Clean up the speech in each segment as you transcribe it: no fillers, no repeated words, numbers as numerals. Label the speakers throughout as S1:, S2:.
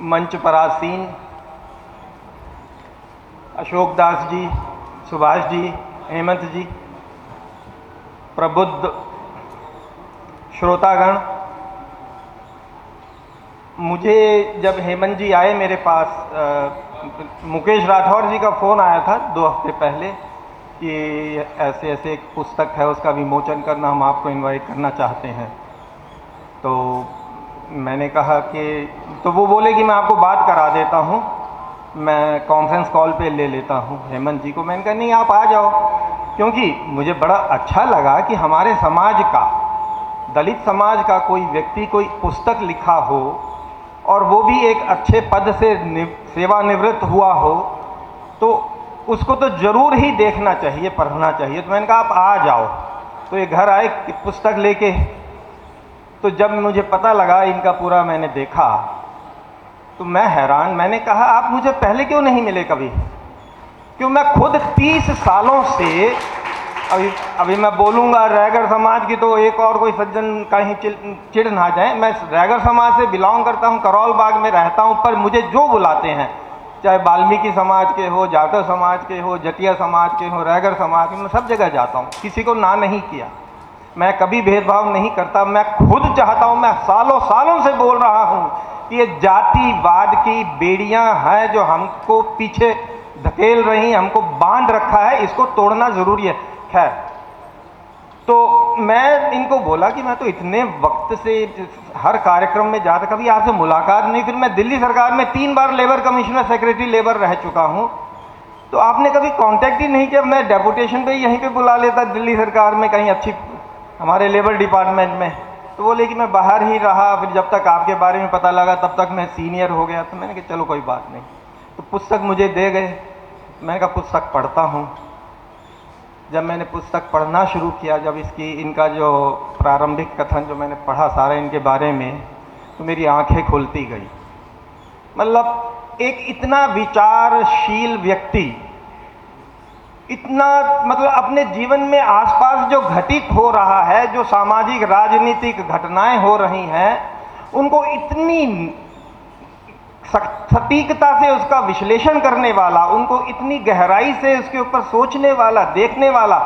S1: मंच पर आसीन अशोक दास जी, सुभाष जी, हेमंत जी, प्रबुद्ध श्रोतागण, मुझे जब हेमंत जी आए मेरे पास, मुकेश राठौर जी का फ़ोन आया था 2 हफ्ते पहले कि ऐसे ऐसे एक पुस्तक है, उसका विमोचन करना, हम आपको इनवाइट करना चाहते हैं। तो मैंने कहा कि, तो वो बोले कि मैं आपको बात करा देता हूँ, मैं कॉन्फ्रेंस कॉल पे ले लेता हूँ हेमंत जी को। मैंने कहा नहीं, आप आ जाओ, क्योंकि मुझे बड़ा अच्छा लगा कि हमारे समाज का, दलित समाज का कोई व्यक्ति कोई पुस्तक लिखा हो और वो भी एक अच्छे पद से सेवानिवृत्त हुआ हो, तो उसको तो ज़रूर ही देखना चाहिए, पढ़ना चाहिए। तो मैंने कहा आप आ जाओ। तो ये घर आए पुस्तक लेके। तो जब मुझे पता लगा इनका पूरा, मैंने देखा तो मैं हैरान। मैंने कहा आप मुझे पहले क्यों नहीं मिले कभी? क्यों मैं खुद 30 सालों से, अभी मैं बोलूँगा रैगर समाज की तो एक और कोई सज्जन कहीं चिढ़ ना जाए, मैं रैगर समाज से बिलोंग करता हूँ, करोल बाग में रहता हूँ, पर मुझे जो बुलाते हैं, चाहे वाल्मीकि समाज के हो, जाटव समाज के हो, जटिया समाज के हो, रैगर समाज के, मैं सब जगह जाता हूँ, किसी को ना नहीं किया। मैं कभी भेदभाव नहीं करता। मैं खुद चाहता हूँ, मैं सालों सालों से बोल रहा हूँ कि ये जातिवाद की बेड़ियां हैं जो हमको पीछे धकेल रही, हमको बांध रखा है, इसको तोड़ना जरूरी है। खैर, तो मैं इनको बोला कि मैं तो इतने वक्त से हर कार्यक्रम में जाता, कभी आपसे मुलाकात नहीं। फिर मैं दिल्ली सरकार में 3 बार लेबर कमिश्नर, सेक्रेटरी लेबर रह चुका हूँ, तो आपने कभी कांटेक्ट ही नहीं किया। मैं डेपुटेशन पे यहीं पे बुला लेता दिल्ली सरकार में, कहीं अच्छी हमारे लेबर डिपार्टमेंट में। तो बोले कि मैं बाहर ही रहा, फिर जब तक आपके बारे में पता लगा तब तक मैं सीनियर हो गया। तो मैंने कहा चलो कोई बात नहीं। तो पुस्तक मुझे दे गए। मैंने कहा पुस्तक पढ़ता हूँ। जब मैंने पुस्तक पढ़ना शुरू किया, जब इनका जो प्रारंभिक कथन जो मैंने पढ़ा सारा इनके बारे में, तो मेरी आंखें खुलती गई। मतलब एक इतना विचारशील व्यक्ति, इतना मतलब अपने जीवन में आसपास जो घटित हो रहा है, जो सामाजिक राजनीतिक घटनाएं हो रही हैं, उनको इतनी सटीकता से उसका विश्लेषण करने वाला, उनको इतनी गहराई से उसके ऊपर सोचने वाला, देखने वाला,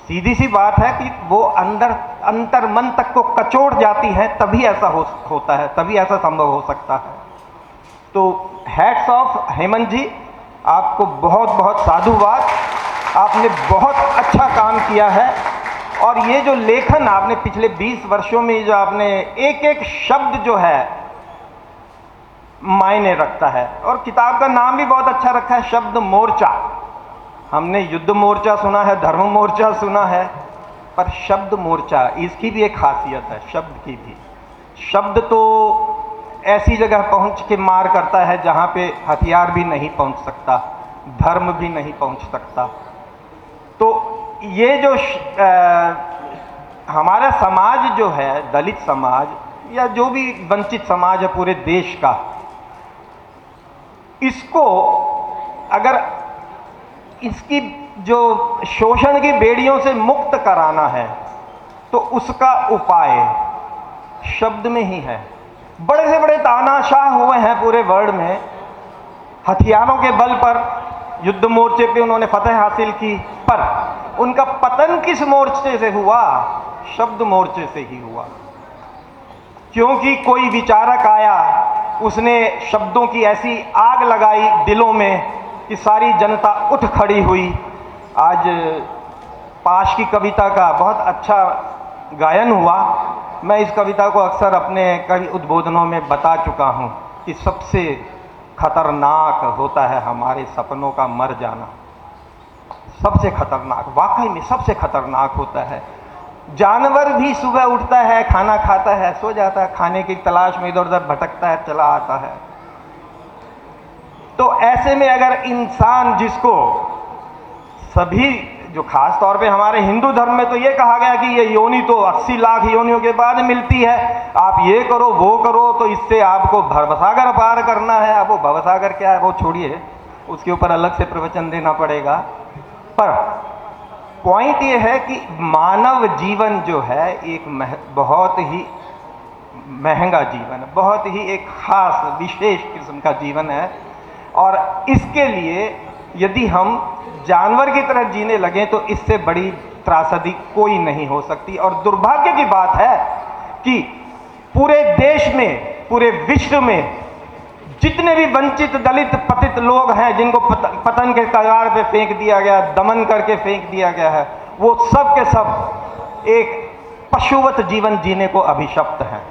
S1: सीधी सी बात है कि वो अंतर मन तक को कचोड़ जाती है, तभी ऐसा होता है, तभी ऐसा संभव हो सकता है। तो हैट्स ऑफ हेमंत जी, आपको बहुत बहुत साधुवाद। आपने बहुत अच्छा काम किया है। और ये जो लेखन आपने पिछले 20 वर्षों में, जो आपने एक एक शब्द जो है मायने रखता है। और किताब का नाम भी बहुत अच्छा रखा है, शब्द मोर्चा। हमने युद्ध मोर्चा सुना है, धर्म मोर्चा सुना है, पर शब्द मोर्चा, इसकी भी एक खासियत है, शब्द की भी। शब्द तो ऐसी जगह पहुंच के मार करता है जहां पे हथियार भी नहीं पहुंच सकता, धर्म भी नहीं पहुंच सकता। तो ये जो हमारा समाज जो है, दलित समाज या जो भी वंचित समाज है पूरे देश का, इसको अगर इसकी जो शोषण की बेड़ियों से मुक्त कराना है, तो उसका उपाय शब्द में ही है। बड़े से बड़े तानाशाह हुए हैं पूरे वर्ल्ड में, हथियारों के बल पर युद्ध मोर्चे पे उन्होंने फतह हासिल की, पर उनका पतन किस मोर्चे से हुआ? शब्द मोर्चे से ही हुआ। क्योंकि कोई विचारक आया, उसने शब्दों की ऐसी आग लगाई दिलों में कि सारी जनता उठ खड़ी हुई। आज पाश की कविता का बहुत अच्छा गायन हुआ। मैं इस कविता को अक्सर अपने कई उद्बोधनों में बता चुका हूँ कि सबसे खतरनाक होता है हमारे सपनों का मर जाना। सबसे खतरनाक, वाकई में सबसे खतरनाक होता है। जानवर भी सुबह उठता है, खाना खाता है, सो जाता है, खाने की तलाश में इधर उधर भटकता है, चला आता है। तो ऐसे में अगर इंसान, जिसको सभी, जो खास तौर पे हमारे हिंदू धर्म में तो ये कहा गया कि ये योनि तो 80 लाख योनियों के बाद मिलती है, आप ये करो वो करो, तो इससे आपको भवसागर पार करना है। अब वो भवसागर क्या है वो छोड़िए, उसके ऊपर अलग से प्रवचन देना पड़ेगा। पर पॉइंट ये है कि मानव जीवन जो है एक बहुत ही महंगा जीवन है, बहुत ही एक खास विशेष किस्म का जीवन है। और इसके लिए यदि हम जानवर की तरह जीने लगें तो इससे बड़ी त्रासदी कोई नहीं हो सकती। और दुर्भाग्य की बात है कि पूरे देश में, पूरे विश्व में जितने भी वंचित, दलित, पतित लोग हैं जिनको पतन के कगार पे फेंक दिया गया, दमन करके फेंक दिया गया है, वो सब के सब एक पशुवत जीवन जीने को अभिशप्त हैं।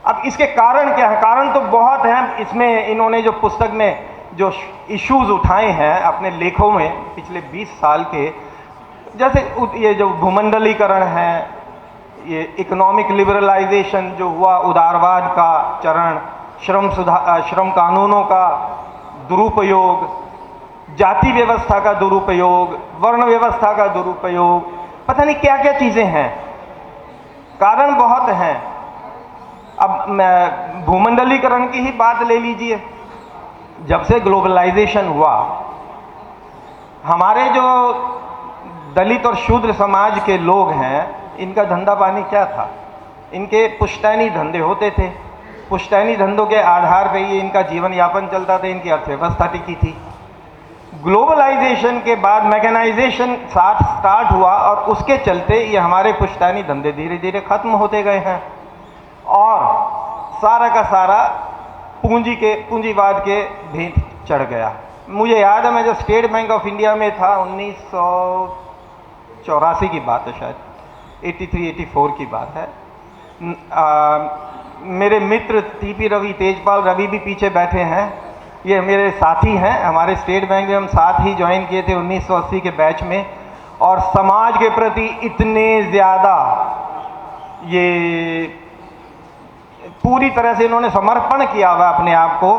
S1: अब इसके कारण क्या है? कारण तो बहुत हैं। इसमें इन्होंने जो पुस्तक में जो इश्यूज उठाए हैं अपने लेखों में पिछले 20 साल के, जैसे ये जो भूमंडलीकरण है, ये इकोनॉमिक लिबरलाइजेशन जो हुआ, उदारवाद का चरण, श्रम कानूनों का दुरुपयोग, जाति व्यवस्था का दुरुपयोग, वर्ण व्यवस्था का दुरुपयोग, पता नहीं क्या क्या चीज़ें हैं। कारण बहुत हैं। अब मैं भूमंडलीकरण की ही बात ले लीजिए। जब से ग्लोबलाइजेशन हुआ, हमारे जो दलित और शूद्र समाज के लोग हैं, इनका धंधा पानी क्या था? इनके पुश्तैनी धंधे होते थे। पुश्तैनी धंधों के आधार पर ही इनका जीवन यापन चलता था, इनकी अर्थव्यवस्था टिकी थी। ग्लोबलाइजेशन के बाद मैकेनाइजेशन साथ स्टार्ट हुआ और उसके चलते ये हमारे पुश्तैनी धंधे धीरे धीरे खत्म होते गए हैं और सारा का सारा पूंजीवाद के भेंट चढ़ गया। मुझे याद है, मैं जब स्टेट बैंक ऑफ इंडिया में था, 1984 की बात है, शायद 83-84 की बात है। मेरे मित्र टीपी रवि, तेजपाल रवि भी पीछे बैठे हैं, ये मेरे साथी हैं। हमारे स्टेट बैंक में हम साथ ही ज्वाइन किए थे 1980 के बैच में। और समाज के प्रति इतने ज़्यादा ये पूरी तरह से इन्होंने समर्पण किया हुआ अपने आप को।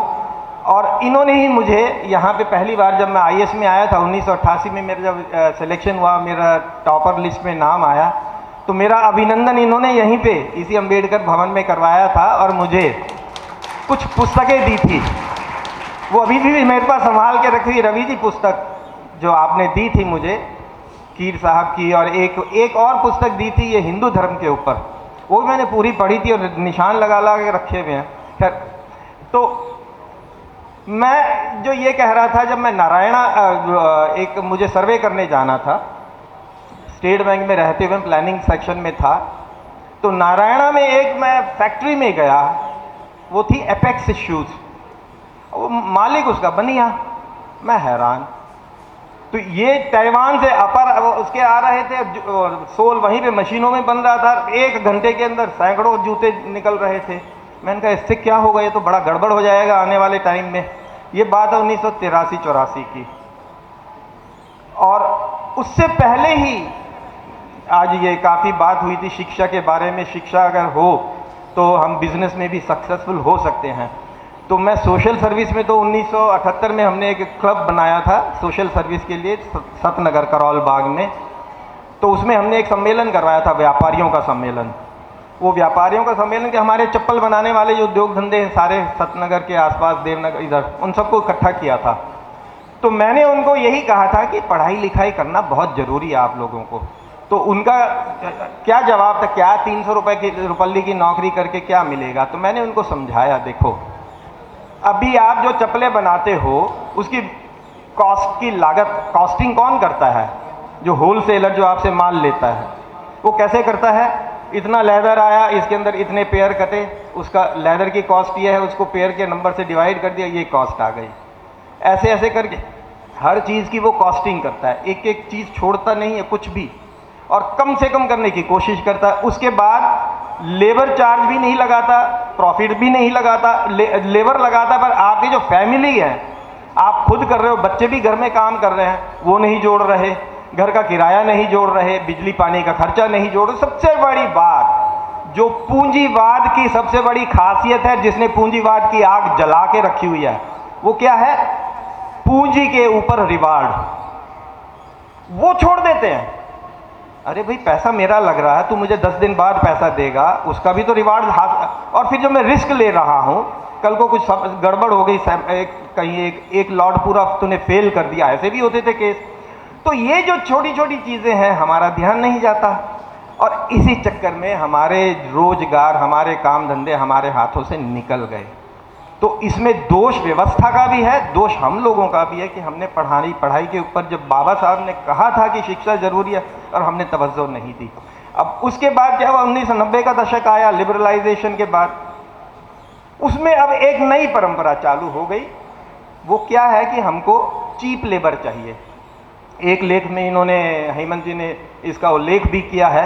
S1: और इन्होंने ही मुझे यहाँ पे पहली बार जब मैं आईएएस में आया था 1988 में, मेरा जब सिलेक्शन हुआ, मेरा टॉपर लिस्ट में नाम आया, तो मेरा अभिनंदन इन्होंने यहीं पे इसी अंबेडकर भवन में करवाया था और मुझे कुछ पुस्तकें दी थी। वो अभी भी मेरे पास संभाल के रखी हुई रवि जी पुस्तक जो आपने दी थी मुझे, कीर साहब की, और एक और पुस्तक दी थी ये हिंदू धर्म के ऊपर, वो भी मैंने पूरी पढ़ी थी और निशान लगा के रखे हुए हैं। खैर, तो मैं जो ये कह रहा था, जब मैं नारायणा एक मुझे सर्वे करने जाना था, स्टेट बैंक में रहते हुए प्लानिंग सेक्शन में था, तो नारायणा में एक मैं फैक्ट्री में गया, वो थी एपेक्स शूज़, वो मालिक उसका बनिया। मैं हैरान। तो ये ताइवान से उसके आ रहे थे, सोल वहीं पे मशीनों में बन रहा था, 1 घंटे के अंदर सैकड़ों जूते निकल रहे थे। मैंने कहा इससे क्या होगा, ये तो बड़ा गड़बड़ हो जाएगा आने वाले टाइम में। ये बात है 1983-84 की। और उससे पहले ही आज ये काफ़ी बात हुई थी शिक्षा के बारे में। शिक्षा अगर हो तो हम बिजनेस में भी सक्सेसफुल हो सकते हैं। तो मैं सोशल सर्विस में, तो 1978 में हमने एक क्लब बनाया था सोशल सर्विस के लिए सतनगर करौल बाग में। तो उसमें हमने एक सम्मेलन करवाया था, व्यापारियों का सम्मेलन। वो व्यापारियों का सम्मेलन के हमारे चप्पल बनाने वाले जो उद्योग धंधे हैं सारे सतनगर के आसपास, देवनगर इधर, उन सबको इकट्ठा किया था। तो मैंने उनको यही कहा था कि पढ़ाई लिखाई करना बहुत ज़रूरी है आप लोगों को। तो उनका क्या जवाब था, क्या 300 रुपये की रुपल्ली की नौकरी करके क्या मिलेगा? तो मैंने उनको समझाया, देखो अभी आप जो चप्पलें बनाते हो उसकी कॉस्ट की लागत, कॉस्टिंग कौन करता है? जो होलसेलर जो आपसे माल लेता है, वो कैसे करता है? इतना लेदर आया, इसके अंदर इतने पेयर कटे, उसका लेदर की कॉस्ट ये है, उसको पेयर के नंबर से डिवाइड कर दिया, ये कॉस्ट आ गई। ऐसे ऐसे करके हर चीज़ की वो कॉस्टिंग करता है, एक एक चीज़ छोड़ता नहीं है कुछ भी, और कम से कम करने की कोशिश करता है। उसके बाद लेबर चार्ज भी नहीं लगाता, प्रॉफिट भी नहीं लगाता, लेबर लगाता, पर आपकी जो फैमिली है, आप खुद कर रहे हो, बच्चे भी घर में काम कर रहे हैं, वो नहीं जोड़ रहे, घर का किराया नहीं जोड़ रहे, बिजली पानी का खर्चा नहीं जोड़ रहे। सबसे बड़ी बात जो पूंजीवाद की सबसे बड़ी खासियत है, जिसने पूंजीवाद की आग जला के रखी हुई है, वो क्या है? पूंजी के ऊपर रिवार्ड। वो छोड़ देते हैं। अरे भाई पैसा मेरा लग रहा है, तू मुझे 10 दिन बाद पैसा देगा, उसका भी तो रिवार्ड हाथ। और फिर जो मैं रिस्क ले रहा हूँ, कल को कुछ गड़बड़ हो गई, कहीं एक लॉट पूरा तूने फेल कर दिया, ऐसे भी होते थे केस। तो ये जो छोटी छोटी चीज़ें हैं, हमारा ध्यान नहीं जाता। और इसी चक्कर में हमारे रोजगार, हमारे काम धंधे हमारे हाथों से निकल गए। तो इसमें दोष व्यवस्था का भी है, दोष हम लोगों का भी है कि हमने पढ़ाई के ऊपर, जब बाबा साहब ने कहा था कि शिक्षा जरूरी है और हमने तवज्जो नहीं दी। अब उसके बाद क्या हुआ, 1990 का दशक आया, लिबरलाइजेशन के बाद उसमें अब एक नई परंपरा चालू हो गई। वो क्या है कि हमको चीप लेबर चाहिए। एक लेख में इन्होंने, हेमंत जी ने इसका उल्लेख भी किया है,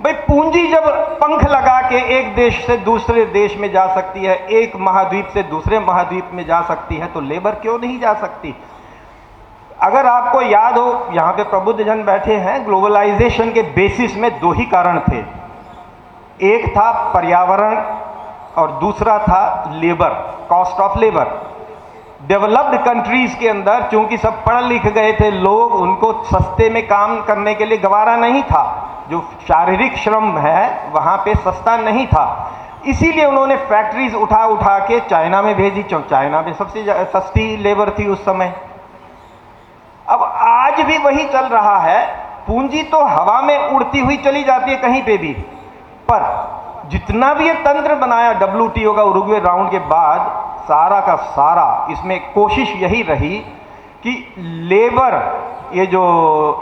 S1: भाई पूंजी जब पंख लगा के एक देश से दूसरे देश में जा सकती है, एक महाद्वीप से दूसरे महाद्वीप में जा सकती है, तो लेबर क्यों नहीं जा सकती। अगर आपको याद हो, यहाँ पे प्रबुद्ध जन बैठे हैं, ग्लोबलाइजेशन के बेसिस में दो ही कारण थे, एक था पर्यावरण और दूसरा था labour, cost of labour. Developed countries के अंदर चूंकि सब पढ़ लिख गए थे लोग, उनको सस्ते में काम करने के लिए गवारा नहीं था, जो शारीरिक श्रम है वहाँ पे सस्ता नहीं था, इसीलिए उन्होंने फैक्ट्रीज उठा उठा के चाइना में भेजी। चाइना में सबसे सस्ती लेबर थी उस समय। अब आज भी वही चल रहा है, पूंजी तो हवा में उड़ती हुई चली जाती है कहीं पे भी, पर जितना भी ये तंत्र बनाया WTO का उरुग्वे राउंड के बाद, सारा का सारा इसमें कोशिश यही रही कि लेबर, ये जो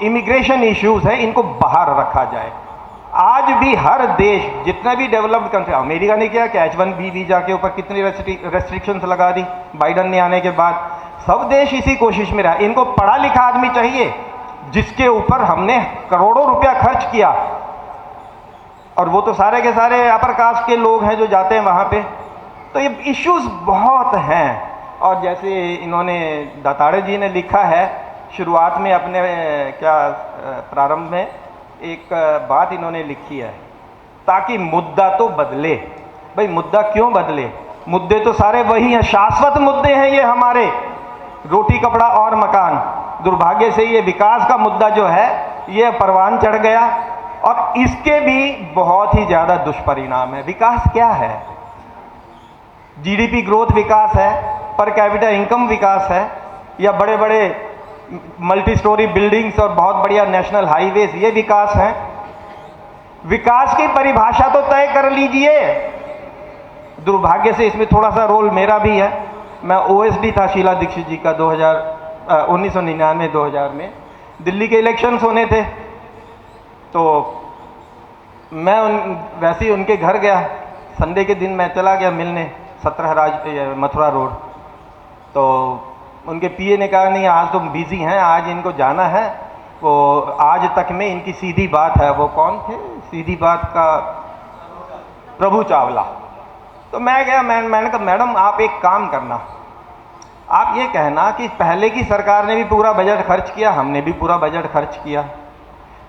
S1: इमिग्रेशन इश्यूज है, इनको बाहर रखा जाए। आज भी हर देश, जितना भी डेवलप्ड कंट्री, अमेरिका ने किया कि H1B वीजा के ऊपर कितनी रेस्ट्रिक्शंस लगा दी बाइडन ने आने के बाद, सब देश इसी कोशिश में रहा। इनको पढ़ा लिखा आदमी चाहिए जिसके ऊपर हमने करोड़ों रुपया खर्च किया, और वो तो सारे के सारे अपर कास्ट के लोग हैं जो जाते हैं वहाँ पे। तो ये इश्यूज बहुत हैं। और जैसे इन्होंने, दाताड़े जी ने लिखा है शुरुआत में अपने क्या प्रारंभ में एक बात इन्होंने लिखी है, ताकि मुद्दा तो बदले। भाई मुद्दा क्यों बदले, मुद्दे तो सारे वही हैं, शाश्वत मुद्दे हैं ये हमारे, रोटी कपड़ा और मकान। दुर्भाग्य से ये विकास का मुद्दा जो है ये परवान चढ़ गया, और इसके भी बहुत ही ज़्यादा दुष्परिणाम है। विकास क्या है, GDP ग्रोथ विकास है, पर कैपिटा इनकम विकास है, या बड़े बड़े मल्टी स्टोरी बिल्डिंग्स और बहुत बढ़िया नेशनल हाईवेज, ये विकास है। विकास की परिभाषा तो तय कर लीजिए। दुर्भाग्य से इसमें थोड़ा सा रोल मेरा भी है। मैं OSD था शीला दीक्षित जी का 1999-2000 में। दिल्ली के इलेक्शंस होने थे, तो मैं वैसे ही उनके घर गया, संडे के दिन मैं चला गया मिलने, 17 मथुरा रोड। तो उनके PA ने कहा नहीं आज तुम बिजी हैं, आज इनको जाना है, वो आज तक में इनकी सीधी बात है। वो कौन थे सीधी बात का, प्रभु चावला। तो मैं गया, मैंने कहा मैडम आप एक काम करना, आप ये कहना कि पहले की सरकार ने भी पूरा बजट खर्च किया, हमने भी पूरा बजट खर्च किया।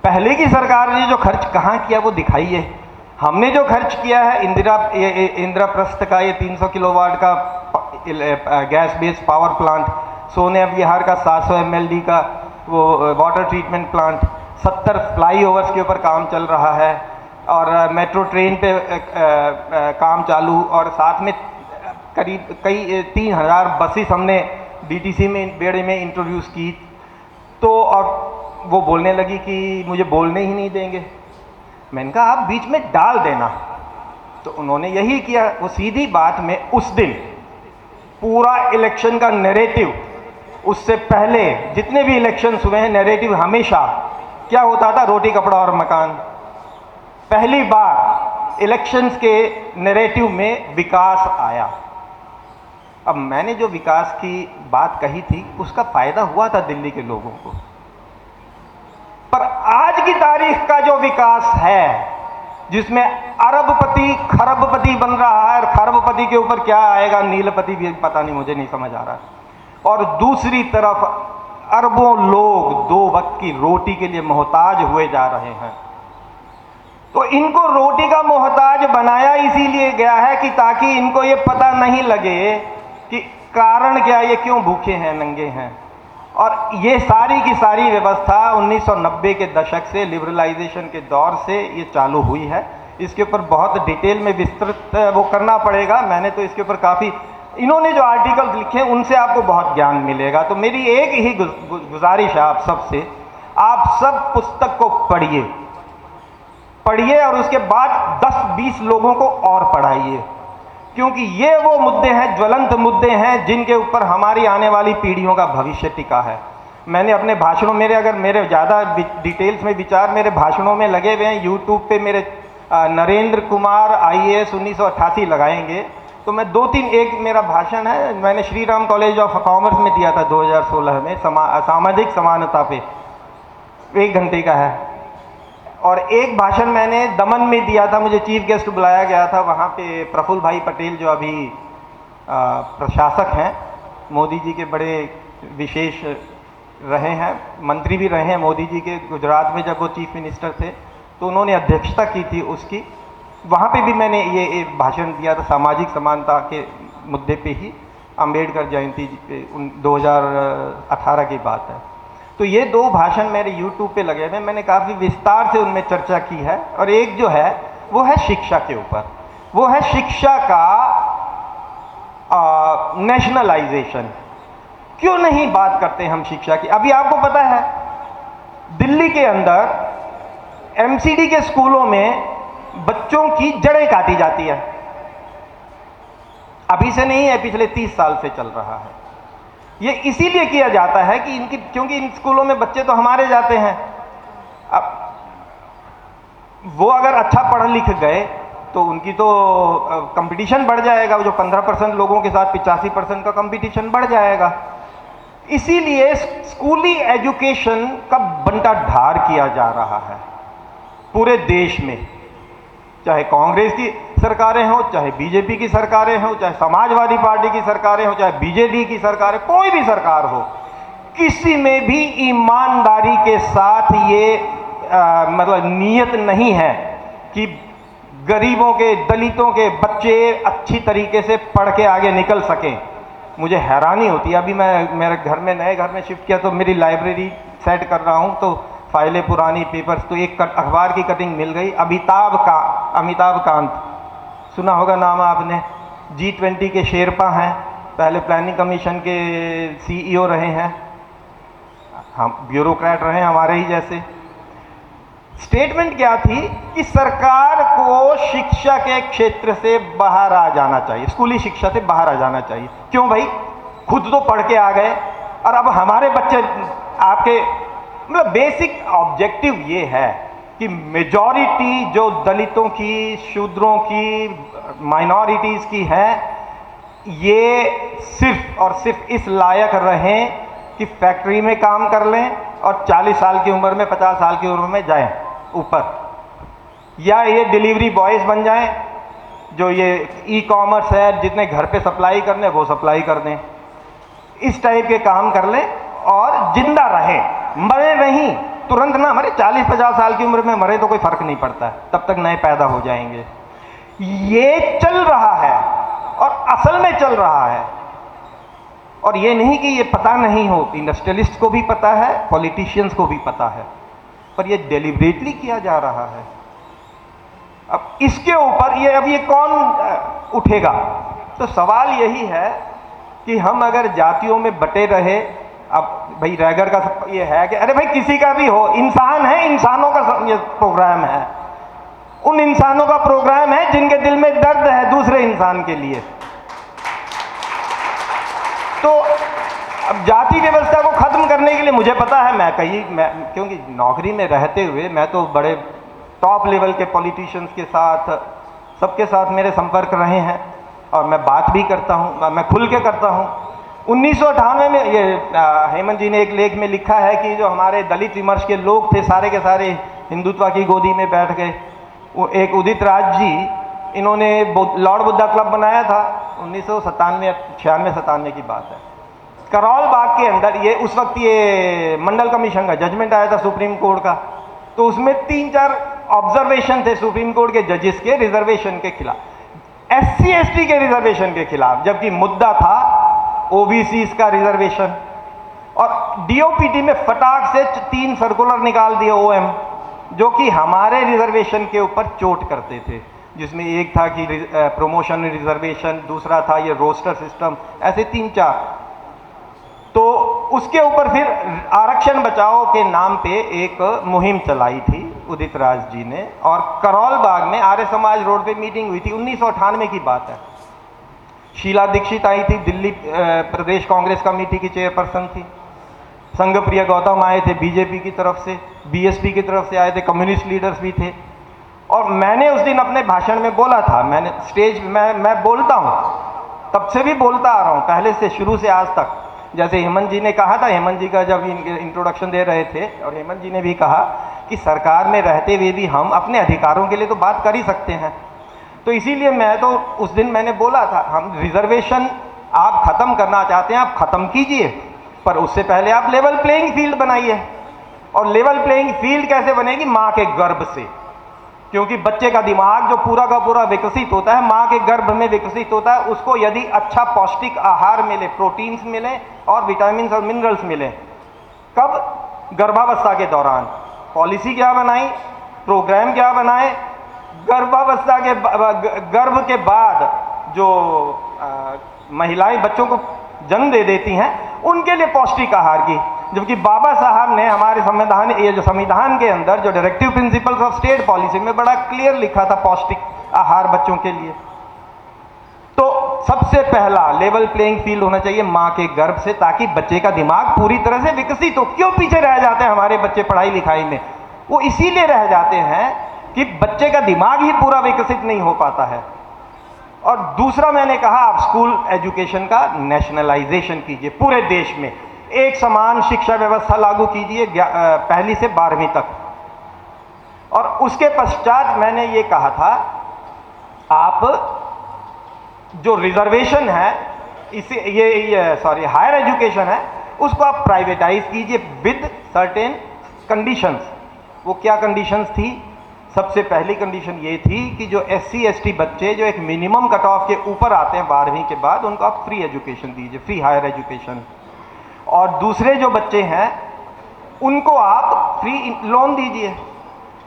S1: पहले की सरकार ने जो खर्च कहाँ किया वो दिखाइए। हमने जो खर्च किया है इंद्रप्रस्थ का, ये 300 किलोवाट का गैस बेस्ड पावर प्लांट, सोने विहार का 700 MLD का वो वाटर ट्रीटमेंट प्लांट, 70 फ्लाईओवर्स के ऊपर काम चल रहा है, और मेट्रो ट्रेन पे काम चालू, और साथ में करीब 3000 बसेस हमने DTC में बेड़े में इंट्रोड्यूस की। तो और वो बोलने लगी कि मुझे बोलने ही नहीं देंगे। मैंने कहा आप बीच में डाल देना। तो उन्होंने यही किया। वो सीधी बात में उस दिन पूरा इलेक्शन का नैरेटिव, उससे पहले जितने भी इलेक्शंस हुए हैं, नैरेटिव हमेशा क्या होता था, रोटी कपड़ा और मकान। पहली बार इलेक्शंस के नैरेटिव में विकास आया। अब मैंने जो विकास की बात कही थी उसका फायदा हुआ था दिल्ली के लोगों को, पर आज की तारीख का जो विकास है जिसमें अरबपति खरबपति बन रहा है, और खरबपति के ऊपर क्या आएगा, नीलपति भी पता नहीं, मुझे नहीं समझ आ रहा। और दूसरी तरफ अरबों लोग 2 वक्त की रोटी के लिए मोहताज हुए जा रहे हैं। तो इनको रोटी का मोहताज बनाया इसीलिए गया है कि ताकि इनको ये पता नहीं लगे कि कारण क्या, ये क्यों भूखे हैं, नंगे हैं। और ये सारी की सारी व्यवस्था 1990 के दशक से, लिबरलाइजेशन के दौर से ये चालू हुई है। इसके ऊपर बहुत डिटेल में विस्तृत वो करना पड़ेगा। मैंने तो इसके ऊपर काफ़ी, इन्होंने जो आर्टिकल्स लिखे हैं उनसे आपको बहुत ज्ञान मिलेगा। तो मेरी एक ही गुजारिश है आप सबसे, आप सब पुस्तक को पढ़िए, पढ़िए और उसके बाद 10-20 लोगों को और पढ़ाइए, क्योंकि ये वो मुद्दे हैं, ज्वलंत मुद्दे हैं, जिनके ऊपर हमारी आने वाली पीढ़ियों का भविष्य टिका है। मैंने अपने भाषणों, मेरे ज़्यादा डिटेल्स में विचार मेरे भाषणों में लगे हुए हैं। यूट्यूब पे मेरे नरेंद्र कुमार IAS 1988 लगाएंगे तो मैं 2-3, एक मेरा भाषण है, मैंने Shri Ram college of commerce में दिया था 2016 में, सामाजिक समानता पे, 1 घंटे का है। और एक भाषण मैंने दमन में दिया था, मुझे चीफ गेस्ट बुलाया गया था, वहाँ पे प्रफुल्ल भाई पटेल जो अभी प्रशासक हैं, मोदी जी के बड़े विशेष रहे हैं, मंत्री भी रहे हैं मोदी जी के, गुजरात में जब वो चीफ मिनिस्टर थे तो उन्होंने अध्यक्षता की थी उसकी। वहाँ पे भी मैंने ये एक भाषण दिया था सामाजिक समानता के मुद्दे पे ही, अंबेडकर जयंती 2018 की बात है। तो ये 2 भाषण मेरे यूट्यूब पे लगे हुए, मैंने काफ़ी विस्तार से उनमें चर्चा की है। और एक जो है वो है शिक्षा के ऊपर, वो है शिक्षा का नेशनलाइजेशन। क्यों नहीं बात करते हम शिक्षा की? अभी आपको पता है दिल्ली के अंदर MCD के स्कूलों में बच्चों की जड़ें काटी जाती है। अभी से नहीं है, पिछले 30 साल से चल रहा है। ये इसीलिए किया जाता है कि क्योंकि इन स्कूलों में बच्चे तो हमारे जाते हैं। अब वो अगर अच्छा पढ़ लिख गए तो उनकी तो कंपटीशन बढ़ जाएगा, जो 15% लोगों के साथ 85% का कंपटीशन बढ़ जाएगा। इसीलिए स्कूली एजुकेशन का बंटा ढार किया जा रहा है पूरे देश में, चाहे कांग्रेस की सरकारें हों, चाहे बीजेपी की सरकारें हों, चाहे समाजवादी पार्टी की सरकारें हों, चाहे बीजेडी की सरकारें, कोई भी सरकार हो, किसी में भी ईमानदारी के साथ ये मतलब नीयत नहीं है कि गरीबों के, दलितों के बच्चे अच्छी तरीके से पढ़ के आगे निकल सकें। मुझे हैरानी होती है, अभी मैं मेरे घर में, नए घर में शिफ्ट किया तो मेरी लाइब्रेरी सेट कर रहा हूँ, तो फाइलें पुरानी, पेपर्स, तो एक अखबार की कटिंग मिल गई, अमिताभ कांत, सुना होगा नाम आपने, G20 के शेरपा हैं, पहले प्लानिंग कमीशन के CEO रहे हैं, हम ब्यूरोक्रेट रहे हैं हमारे ही जैसे। स्टेटमेंट क्या थी कि सरकार को शिक्षा के क्षेत्र से बाहर आ जाना चाहिए, स्कूली शिक्षा से बाहर आ जाना चाहिए। क्यों भाई? खुद तो पढ़ के आ गए और अब हमारे बच्चे आपके, मतलब बेसिक ऑब्जेक्टिव ये है कि मेजॉरिटी जो दलितों की, शूद्रों की, माइनॉरिटीज़ की है, ये सिर्फ और सिर्फ इस लायक रहें कि फैक्ट्री में काम कर लें और 40 साल की उम्र में, 50 साल की उम्र में जाएं ऊपर, या ये डिलीवरी बॉयज़ बन जाएं, जो ये ई-कॉमर्स है, जितने घर पे सप्लाई करने वो सप्लाई कर दें, इस टाइप के काम कर लें और जिंदा रहें, मरे नहीं, तुरंत ना मरे, 40-50 साल की उम्र में मरे तो कोई फर्क नहीं पड़ता है, तब तक नए पैदा हो जाएंगे। ये चल रहा है और असल में चल रहा है। और ये नहीं कि ये पता नहीं हो, इंडस्ट्रियलिस्ट को भी पता है, पॉलिटिशियंस को भी पता है, पर ये डेलिब्रेटली किया जा रहा है। अब इसके ऊपर अब ये कौन उठेगा? तो सवाल यही है कि हम अगर जातियों में बटे रहे, अब भाई रैगर का ये है कि अरे भाई किसी का भी हो, इंसान है, इंसानों का ये प्रोग्राम है, उन इंसानों का प्रोग्राम है जिनके दिल में दर्द है दूसरे इंसान के लिए। तो अब जाति व्यवस्था को खत्म करने के लिए मुझे पता है, मैं क्योंकि नौकरी में रहते हुए मैं तो बड़े टॉप लेवल के पॉलिटिशियंस के साथ, सबके साथ मेरे संपर्क रहे हैं और मैं बात भी करता हूँ, मैं खुल के करता हूँ। 1998 में ये हेमंत जी ने एक लेख में लिखा है कि जो हमारे दलित विमर्श के लोग थे सारे के सारे हिंदुत्व की गोदी में बैठ गए। वो एक उदित राज जी, इन्होंने लॉर्ड बुद्धा क्लब बनाया था, 1996-97 की बात है, करौल बाग के अंदर। ये उस वक्त ये मंडल कमीशन का जजमेंट आया था सुप्रीम कोर्ट का, तो उसमें 3-4 ऑब्जर्वेशन थे सुप्रीम कोर्ट के जजेस के रिजर्वेशन के खिलाफ, SC/ST के रिजर्वेशन के खिलाफ, जबकि मुद्दा था OBCs का रिजर्वेशन। और DOPT में फटाक से 3 सर्कुलर निकाल दिए OM, जो कि हमारे रिजर्वेशन के ऊपर चोट करते थे, जिसमें एक था कि प्रमोशन रिजर्वेशन, दूसरा था ये रोस्टर सिस्टम, ऐसे 3-4। तो उसके ऊपर फिर आरक्षण बचाओ के नाम पे एक मुहिम चलाई थी उदित राज जी ने, और करौल बाग में आर्य समाज रोड पे मीटिंग हुई थी। 1998 की बात है। शीला दीक्षित आई थी, दिल्ली प्रदेश कांग्रेस कमेटी की चेयरपर्सन थी। संघप्रिय गौतम आए थे बीजेपी की तरफ से, बीएसपी की तरफ से आए थे, कम्युनिस्ट लीडर्स भी थे। और मैंने उस दिन अपने भाषण में बोला था, मैंने स्टेज मैं बोलता हूँ, तब से भी बोलता आ रहा हूँ, पहले से शुरू से आज तक। जैसे हेमंत जी ने कहा था, हेमंत जी का जब इंट्रोडक्शन दे रहे थे, और हेमंत जी ने भी कहा कि सरकार में रहते हुए भी हम अपने अधिकारों के लिए तो बात कर ही सकते हैं। तो इसीलिए मैं तो उस दिन मैंने बोला था, हम रिजर्वेशन आप खत्म करना चाहते हैं, आप खत्म कीजिए, पर उससे पहले आप लेवल प्लेइंग फील्ड बनाइए। और लेवल प्लेइंग फील्ड कैसे बनेगी? माँ के गर्भ से, क्योंकि बच्चे का दिमाग जो पूरा का पूरा विकसित होता है माँ के गर्भ में विकसित होता है। उसको यदि अच्छा पौष्टिक आहार मिले, प्रोटीन्स मिले और विटामिन और मिनरल्स मिले, कब? गर्भावस्था के दौरान। पॉलिसी क्या बनाई, प्रोग्राम क्या बनाए? गर्भावस्था के गर्भ के बाद जो महिलाएं बच्चों को जन्म दे देती हैं, उनके लिए पौष्टिक आहार की। जबकि बाबा साहब ने हमारे संविधान, ये जो संविधान के अंदर जो directive principles of state policy में बड़ा क्लियर लिखा था पौष्टिक आहार बच्चों के लिए। तो सबसे पहला लेवल प्लेइंग फील्ड होना चाहिए माँ के गर्भ से, ताकि बच्चे का दिमाग पूरी तरह से विकसित हो। क्यों पीछे रह जाते हैं हमारे बच्चे पढ़ाई लिखाई में? वो इसीलिए रह जाते हैं कि बच्चे का दिमाग ही पूरा विकसित नहीं हो पाता है। और दूसरा मैंने कहा, आप स्कूल एजुकेशन का नेशनलाइजेशन कीजिए, पूरे देश में एक समान शिक्षा व्यवस्था लागू कीजिए, पहली से 12वीं तक। और उसके पश्चात मैंने ये कहा था, आप जो रिजर्वेशन है, इसे ये हायर एजुकेशन है, उसको आप प्राइवेटाइज कीजिए विद सर्टेन कंडीशंस। वो क्या कंडीशंस थी? सबसे पहली कंडीशन ये थी कि जो SC ST बच्चे जो एक मिनिमम कट ऑफ के ऊपर आते हैं 12वीं के बाद, उनको आप फ्री एजुकेशन दीजिए, फ्री हायर एजुकेशन। और दूसरे जो बच्चे हैं उनको आप फ्री लोन दीजिए।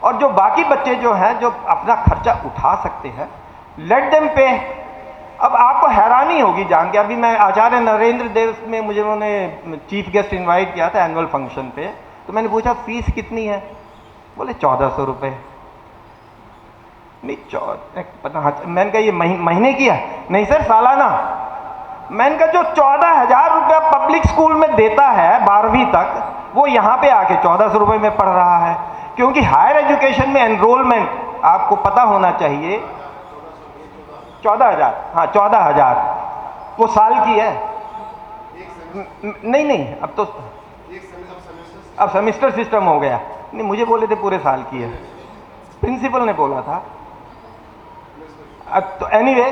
S1: और जो बाकी बच्चे जो हैं, जो अपना खर्चा उठा सकते हैं, लेट देम पे। अब आपको हैरानी होगी जान के, अभी मैं आचार्य नरेंद्र देव में मुझे उन्होंने चीफ गेस्ट इनवाइट किया था एनुअल फंक्शन पे, तो मैंने पूछा फीस कितनी है? बोले 1400 रुपये। नहीं, मैंने कहा ये महीने की है? नहीं सर, सालाना। मैंने कहा जो 14,000 रुपया पब्लिक स्कूल में देता है 12वीं तक, वो यहाँ पे आके 1400 रुपये में पढ़ रहा है। क्योंकि हायर एजुकेशन में एनरोलमेंट आपको पता होना चाहिए 14,000, हाँ 14,000 वो साल की है। नहीं, अब तो अब सेमेस्टर सिस्टम हो गया। नहीं, मुझे बोले थे पूरे साल की है, प्रिंसिपल ने बोला था। तो एनीवे,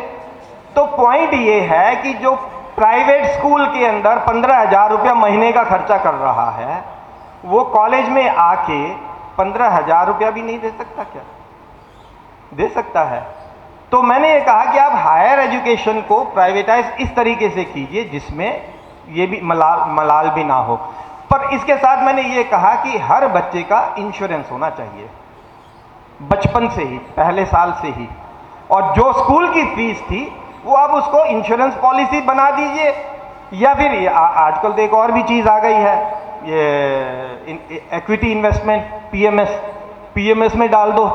S1: तो पॉइंट ये है कि जो प्राइवेट स्कूल के अंदर 15,000 रुपया महीने का खर्चा कर रहा है, वो कॉलेज में आके 15,000 रुपया भी नहीं दे सकता क्या? दे सकता है। तो मैंने ये कहा कि आप हायर एजुकेशन को प्राइवेटाइज इस तरीके से कीजिए जिसमें ये भी मलाल भी ना हो। पर इसके साथ मैंने ये कहा कि हर बच्चे का इंश्योरेंस होना चाहिए बचपन से ही, पहले साल से ही। और जो स्कूल की फीस थी वो आप उसको इंश्योरेंस पॉलिसी बना दीजिए, या फिर आजकल तो एक और भी चीज़ आ गई है, ये इक्विटी इन्वेस्टमेंट PMS में डाल दो।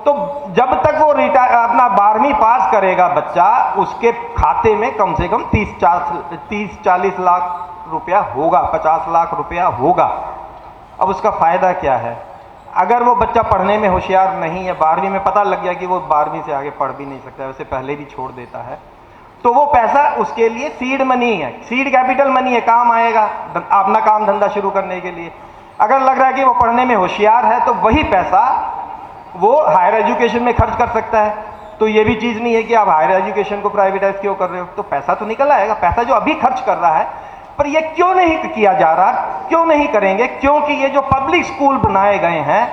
S1: तो जब तक वो अपना 12वीं पास करेगा बच्चा, उसके खाते में कम से कम 30-40 लाख रुपया होगा, 50 लाख रुपया होगा। अब उसका फ़ायदा क्या है? अगर वो बच्चा पढ़ने में होशियार नहीं है, 12वीं में पता लग गया कि वो 12वीं से आगे पढ़ भी नहीं सकता है, उसे पहले भी छोड़ देता है, तो वो पैसा उसके लिए सीड मनी है, सीड कैपिटल मनी है, काम आएगा अपना काम धंधा शुरू करने के लिए। अगर लग रहा है कि वो पढ़ने में होशियार है, तो वही पैसा वो हायर एजुकेशन में खर्च कर सकता है। तो ये भी चीज़ नहीं है कि आप हायर एजुकेशन को प्राइवेटाइज क्यों कर रहे हो, तो पैसा तो निकल आएगा, पैसा जो अभी खर्च कर रहा है। पर ये क्यों नहीं किया जा रहा, क्यों नहीं करेंगे? क्योंकि ये जो पब्लिक स्कूल बनाए गए हैं,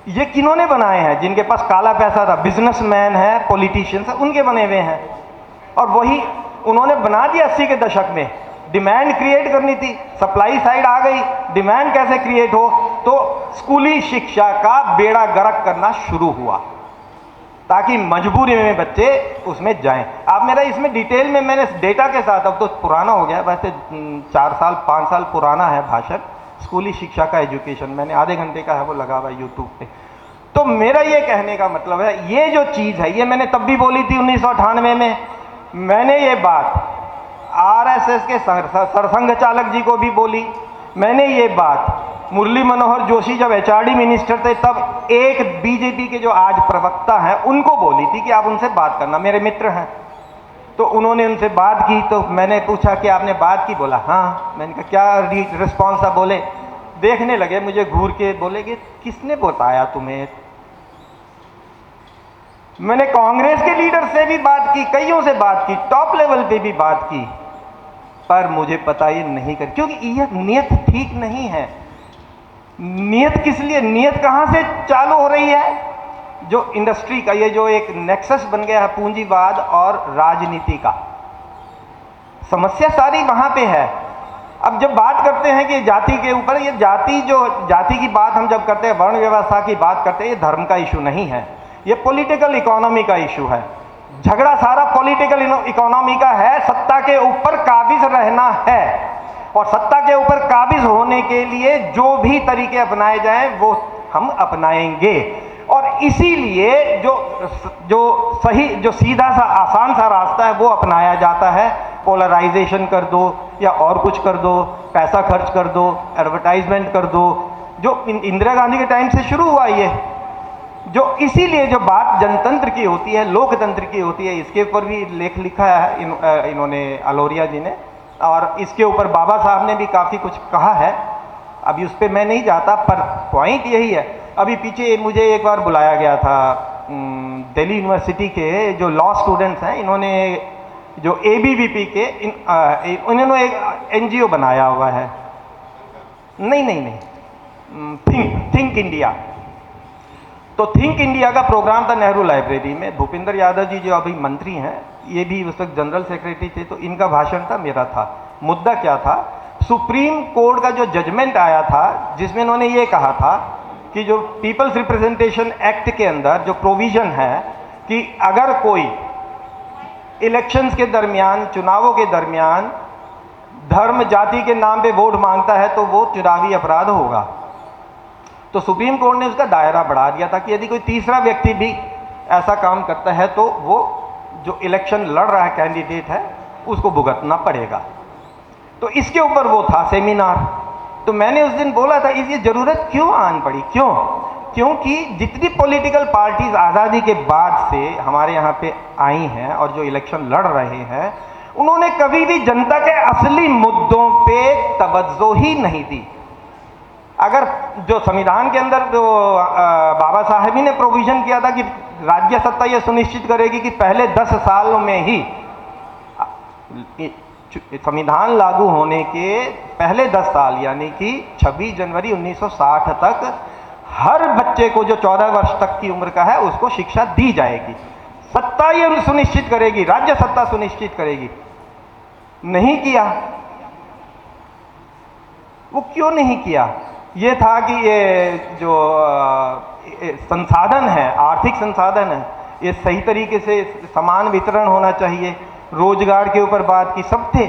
S1: ये किन्होंने बनाए हैं? जिनके पास काला पैसा था, बिजनेसमैन है, पॉलिटिशियंस है, उनके बने हुए हैं। और वही उन्होंने बना दिया 80 के दशक में। डिमांड क्रिएट करनी थी, सप्लाई साइड आ गई, डिमांड कैसे क्रिएट हो, तो स्कूली शिक्षा का बेड़ा गर्क करना शुरू हुआ। ताकि मजबूरी में बच्चे उसमें जाएं। आप मेरा इसमें डिटेल में मैंने डेटा के साथ, अब तो पुराना हो गया वैसे, 4 साल 5 साल पुराना है भाषण, स्कूली शिक्षा का एजुकेशन, मैंने आधे घंटे का है वो लगा हुआ यूट्यूब पे। तो मेरा ये कहने का मतलब है, ये जो चीज़ है ये मैंने तब भी बोली थी 1998 में। मैंने ये बात आरएसएस के सरसंघ चालक जी को भी बोली, मैंने ये बात मुरली मनोहर जोशी जब एचआरडी मिनिस्टर थे तब एक बीजेपी के जो आज प्रवक्ता हैं उनको बोली थी कि आप उनसे बात करना, मेरे मित्र हैं। तो उन्होंने उनसे बात की, तो मैंने पूछा कि आपने बात की? बोला हाँ। मैंने कहा क्या रिस्पॉन्स था? बोले देखने लगे मुझे घूर के, बोले कि किसने बताया तुम्हें? मैंने कांग्रेस के लीडर से भी बात की, कईयों से बात की, टॉप लेवल पे भी बात की, पर मुझे पता ये नहीं कर, क्योंकि ये नियत ठीक नहीं है। नियत किस लिए, नियत कहाँ से चालू हो रही है? जो इंडस्ट्री का ये जो एक नेक्सस बन गया है पूंजीवाद और राजनीति का, समस्या सारी वहां पे है। अब जब बात करते हैं कि जाति के ऊपर, ये जाति की बात हम जब करते हैं, वर्ण व्यवस्था की बात करते हैं, ये धर्म का इशू नहीं है, ये पॉलिटिकल इकोनॉमी का इशू है। झगड़ा सारा पॉलिटिकल इकोनॉमी का है, सत्ता के ऊपर काबिज रहना है, और सत्ता के ऊपर काबिज होने के लिए जो भी तरीके अपनाए जाएं वो हम अपनाएंगे। और इसीलिए जो सही, जो सीधा सा आसान सा रास्ता है वो अपनाया जाता है। पोलराइजेशन कर दो या और कुछ कर दो, पैसा खर्च कर दो, एडवर्टाइजमेंट कर दो, जो इंदिरा गांधी के टाइम से शुरू हुआ ये, जो इसीलिए जो बात जनतंत्र की होती है, लोकतंत्र की होती है, इसके ऊपर भी लेख लिखा है इन्होंने, अलोरिया जी ने, और इसके ऊपर बाबा साहब ने भी काफ़ी कुछ कहा है। अभी उस पर मैं नहीं जाता, पर पॉइंट यही है। अभी पीछे मुझे एक बार बुलाया गया था दिल्ली यूनिवर्सिटी के जो लॉ स्टूडेंट्स हैं, इन्होंने जो ABVP के इन्होंने एक NGO बनाया हुआ है, नहीं, थिंक इंडिया। तो थिंक इंडिया का प्रोग्राम था नेहरू लाइब्रेरी में। भूपेंद्र यादव जी जो अभी मंत्री हैं, ये भी उस वक्त जनरल सेक्रेटरी थे, तो इनका भाषण था, मेरा था। मुद्दा क्या था? सुप्रीम कोर्ट का जो जजमेंट आया था जिसमें उन्होंने ये कहा था कि जो पीपल्स रिप्रेजेंटेशन एक्ट के अंदर जो प्रोविजन है कि अगर कोई इलेक्शंस के दरमियान, चुनावों के दरमियान धर्म जाति के नाम पे वोट मांगता है तो वो चुनावी अपराध होगा। तो सुप्रीम कोर्ट ने उसका दायरा बढ़ा दिया था कि यदि कोई तीसरा व्यक्ति भी ऐसा काम करता है तो वो जो इलेक्शन लड़ रहा है कैंडिडेट है उसको भुगतना पड़ेगा। तो इसके ऊपर वो था सेमिनार। तो मैंने उस दिन बोला था ये ज़रूरत क्यों आन पड़ी, क्यों? क्योंकि जितनी पॉलिटिकल पार्टीज आज़ादी के बाद से हमारे यहाँ पे आई हैं और जो इलेक्शन लड़ रहे हैं, उन्होंने कभी भी जनता के असली मुद्दों पे तवज्जो ही नहीं दी। अगर जो संविधान के अंदर जो बाबा साहब ही ने प्रोविजन किया था कि राज्य सत्ता ये सुनिश्चित करेगी कि पहले 10 सालों में ही, संविधान लागू होने के पहले 10 साल यानी कि 26 जनवरी 1960 तक हर बच्चे को जो 14 वर्ष तक की उम्र का है उसको शिक्षा दी जाएगी। सत्ता ये सुनिश्चित करेगी, राज्य सत्ता सुनिश्चित करेगी। नहीं किया। वो क्यों नहीं किया? ये था कि ये जो संसाधन है, आर्थिक संसाधन है, ये सही तरीके से समान वितरण होना चाहिए। रोजगार के ऊपर बात की, सब थे,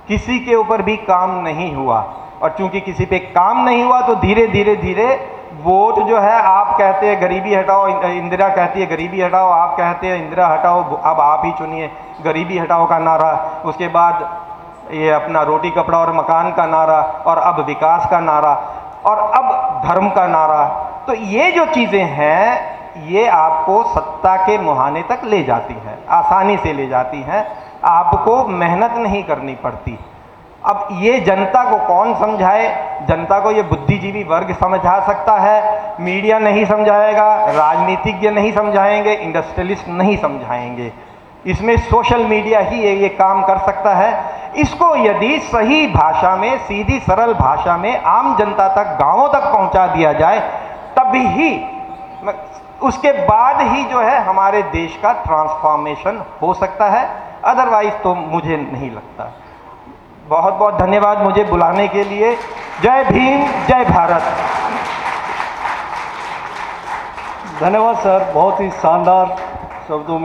S1: किसी के ऊपर भी काम नहीं हुआ। और चूंकि किसी पे काम नहीं हुआ तो धीरे धीरे वोट जो है, आप कहते हैं गरीबी हटाओ, इंदिरा कहती है गरीबी हटाओ, आप कहते हैं इंदिरा हटाओ, अब आप ही चुनिए, गरीबी हटाओ का नारा, उसके बाद ये अपना रोटी कपड़ा और मकान का नारा, और अब विकास का नारा, और अब धर्म का नारा। तो ये जो चीज़ें हैं ये आपको सत्ता के मुहाने तक ले जाती हैं, आसानी से ले जाती हैं, आपको मेहनत नहीं करनी पड़ती। अब ये जनता को कौन समझाए? जनता को ये बुद्धिजीवी वर्ग समझा सकता है, मीडिया नहीं समझाएगा, राजनीतिज्ञ नहीं समझाएंगे, इंडस्ट्रियलिस्ट नहीं समझाएंगे। इसमें सोशल मीडिया ही ये काम कर सकता है। इसको यदि सही भाषा में, सीधी सरल भाषा में आम जनता तक, गांवों तक पहुंचा दिया जाए, तभी ही, उसके बाद ही जो है हमारे देश का ट्रांसफॉर्मेशन हो सकता है। अदरवाइज तो मुझे नहीं लगता। बहुत बहुत धन्यवाद मुझे बुलाने के लिए। जय भीम, जय भारत।
S2: धन्यवाद सर, बहुत ही शानदार शब्दों में